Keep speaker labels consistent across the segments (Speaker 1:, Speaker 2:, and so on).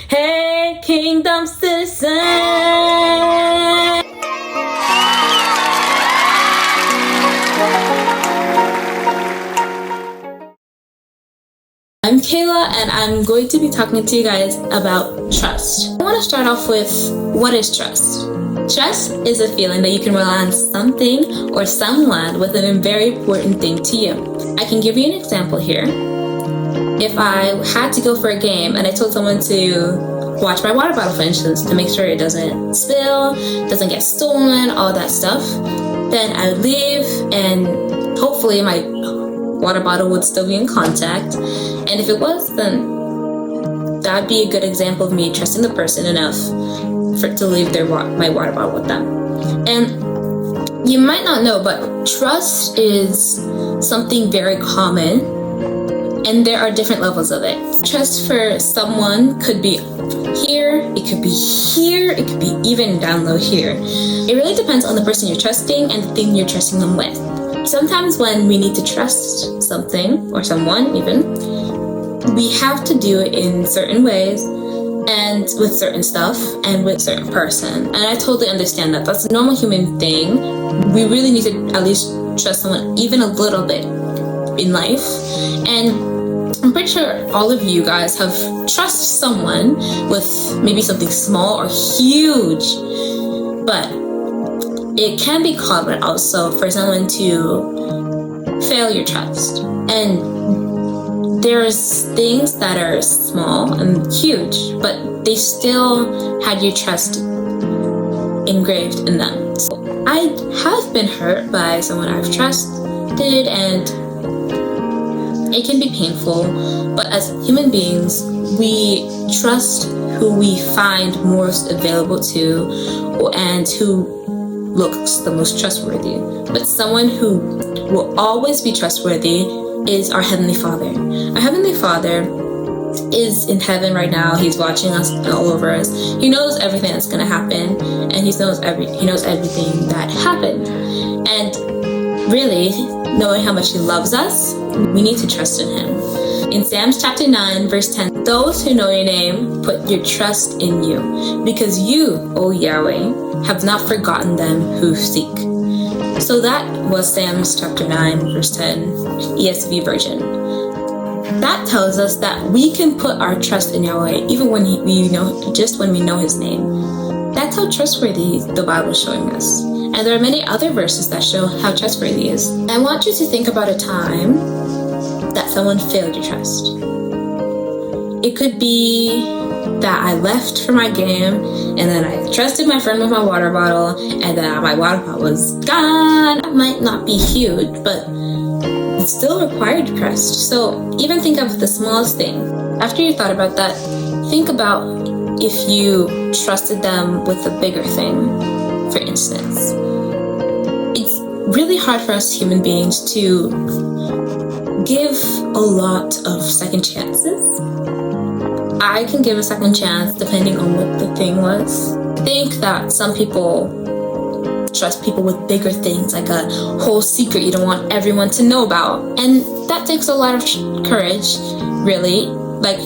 Speaker 1: Hey, Kingdom Citizen! I'm Kayla, and I'm going to be talking to you guys about trust. I want to start off with, what is trust? Trust is a feeling that you can rely on something or someone with a very important thing to you. I can give you an example here. If I had to go for a game and I told someone to watch my water bottle, for instance, to make sure it doesn't spill, doesn't get stolen, all that stuff, then I would leave and hopefully my water bottle would still be in contact. And if it was, then that would be a good example of me trusting the person enough to leave my water bottle with them. And you might not know, but trust is something very common. And there are different levels of it. Trust for someone could be here, it could be here, it could be even down low here. It really depends on the person you're trusting and the thing you're trusting them with. Sometimes when we need to trust something, or someone even, we have to do it in certain ways and with certain stuff and with certain person. And I totally understand that. That's a normal human thing. We really need to at least trust someone even a little bit in life. And I'm pretty sure all of you guys have trusted someone with maybe something small or huge, but it can be common also for someone to fail your trust. And there's things that are small and huge, but they still had your trust engraved in them. So I have been hurt by someone I've trusted, and it can be painful, but as human beings, we trust who we find most available to and who looks the most trustworthy. But someone who will always be trustworthy is our Heavenly Father. Our Heavenly Father is in heaven right now. He's watching us all over us. He knows everything that's going to happen, and he knows everything that happened. And really, knowing how much he loves us, we need to trust in him. In Psalms chapter 9, verse 10, those who know your name put your trust in you, because you, O Yahweh, have not forgotten them who seek. So that was Psalms chapter 9, verse 10, ESV version. That tells us that we can put our trust in Yahweh even when we know his name. That's how trustworthy the Bible is showing us. And there are many other verses that show how trustworthy he is. I want you to think about a time that someone failed your trust. It could be that I left for my game and then I trusted my friend with my water bottle and then my water bottle was gone. That might not be huge, but it still required trust. So even think of the smallest thing. After you thought about that, think about if you trusted them with a bigger thing. For instance, it's really hard for us human beings to give a lot of second chances. I can give a second chance depending on what the thing was. I think that some people trust people with bigger things, like a whole secret you don't want everyone to know about. And that takes a lot of courage, really. Like,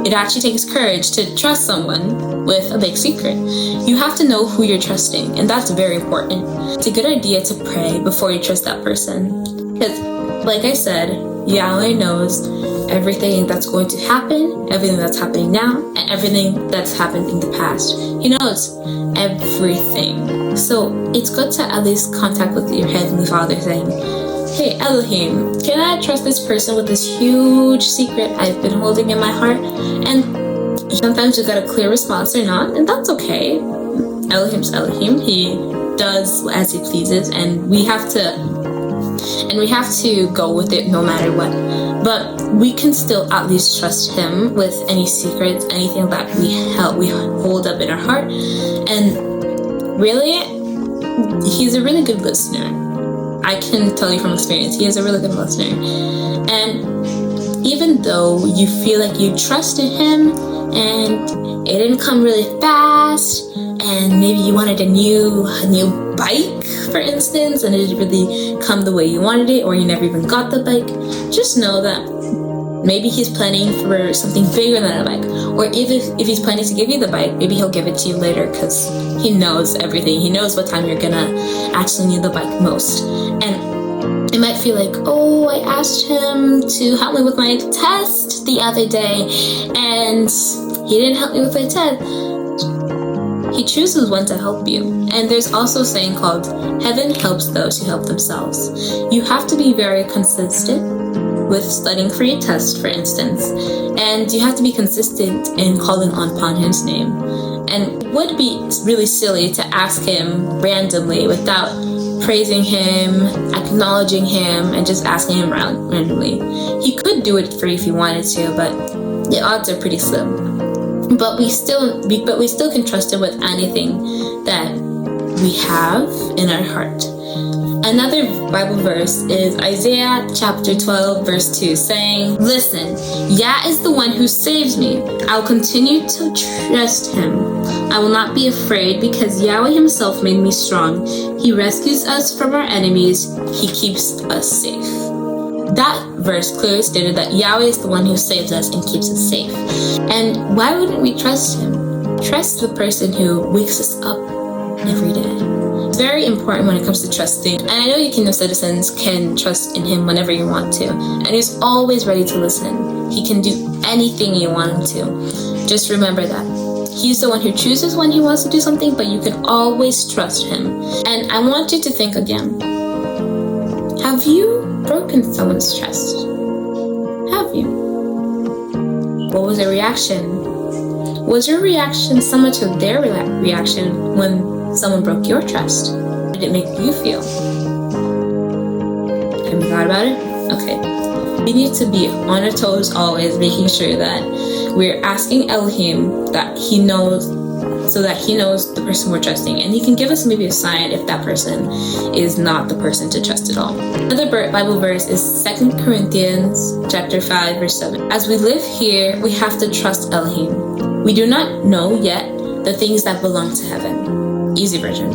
Speaker 1: it actually takes courage to trust someone with a big secret. You have to know who you're trusting, and that's very important. It's a good idea to pray before you trust that person. Because, like I said, Yahweh knows everything that's going to happen, everything that's happening now, and everything that's happened in the past. He knows everything. So it's good to at least contact with your Heavenly Father saying, hey, Elohim, can I trust this person with this huge secret I've been holding in my heart? And sometimes you got a clear response or not, and that's okay. Elohim's Elohim. He does as he pleases, and we have to go with it no matter what. But we can still at least trust him with any secrets, anything that we hold up in our heart. And really, he's a really good listener. I can tell you from experience, he is a really good listener. And even though you feel like you trusted him and it didn't come really fast, and maybe you wanted a new bike, for instance, and it didn't really come the way you wanted it, or you never even got the bike, just know that Maybe he's planning for something bigger than a bike. Or if he's planning to give you the bike, maybe he'll give it to you later because he knows everything. He knows what time you're gonna actually need the bike most. And it might feel like, oh, I asked him to help me with my test the other day and he didn't help me with my test. He chooses when to help you. And there's also a saying called, heaven helps those who help themselves. You have to be very consistent with studying for your test, for instance, and you have to be consistent in calling upon his name. And it would be really silly to ask him randomly without praising him, acknowledging him, and just asking him randomly. He could do it for you if he wanted to, but the odds are pretty slim. But we still can trust him with anything that we have in our heart. Another Bible verse is Isaiah chapter 12 verse 2 saying, listen, Yah is the one who saves me. I'll continue to trust him. I will not be afraid because Yahweh himself made me strong. He rescues us from our enemies. He keeps us safe. That verse clearly stated that Yahweh is the one who saves us and keeps us safe. And why wouldn't we trust him? Trust the person who wakes us up every day. It's very important when it comes to trusting. And I know you Kingdom citizens can trust in him whenever you want to. And he's always ready to listen. He can do anything you want him to. Just remember that. He's the one who chooses when he wants to do something, but you can always trust him. And I want you to think again. Have you broken someone's trust? Have you? What was their reaction? Was your reaction similar to their reaction when someone broke your trust? How did it make you feel? Have you thought about it? Okay. We need to be on our toes always, making sure that we're asking Elohim that he knows, so that he knows the person we're trusting, and he can give us maybe a sign if that person is not the person to trust at all. Another Bible verse is 2 Corinthians chapter 5 verse 7. As we live here, we have to trust Elohim. We do not know yet the things that belong to heaven. Easy version.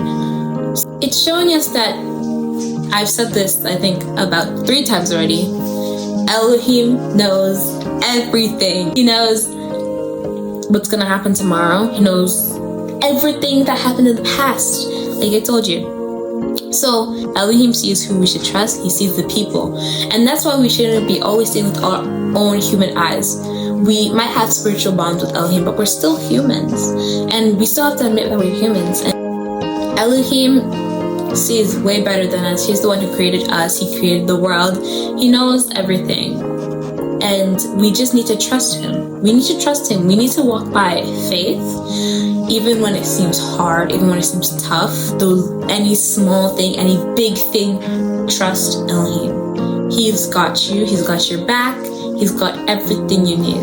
Speaker 1: It's showing us that, I've said this I think about 3 times already, Elohim knows everything. He knows what's gonna happen tomorrow. He knows everything that happened in the past, like I told you. So Elohim sees who we should trust. He sees the people, and that's why we shouldn't be always seeing with our own human eyes. We might have spiritual bonds with Elohim, but we're still humans, and we still have to admit that we're humans. And Elohim sees way better than us. He's the one who created us. He created the world. He knows everything, and we just need to trust him. We need to trust him. We need to walk by faith, even when it seems hard, even when it seems tough. Any small thing, any big thing, trust Elohim. He's got you. He's got your back. He's got everything you need.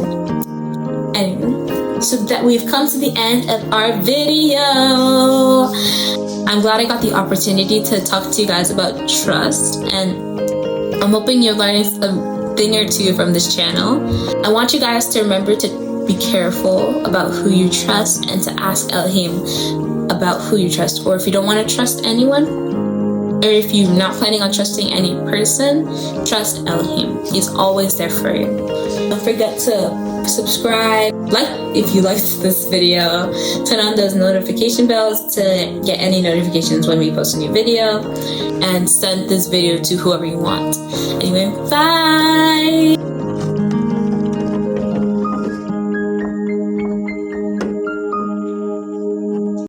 Speaker 1: Anyway, so that we've come to the end of our video. I'm glad I got the opportunity to talk to you guys about trust, and I'm hoping you're learning a thing or two from this channel. I want you guys to remember to be careful about who you trust and to ask Elohim about who you trust. Or if you don't want to trust anyone, or if you're not planning on trusting any person, trust Elohim. He's always there for you. Don't forget to subscribe, like if you liked this video, turn on those notification bells to get any notifications when we post a new video, and send this video to whoever you want. Anyway, bye!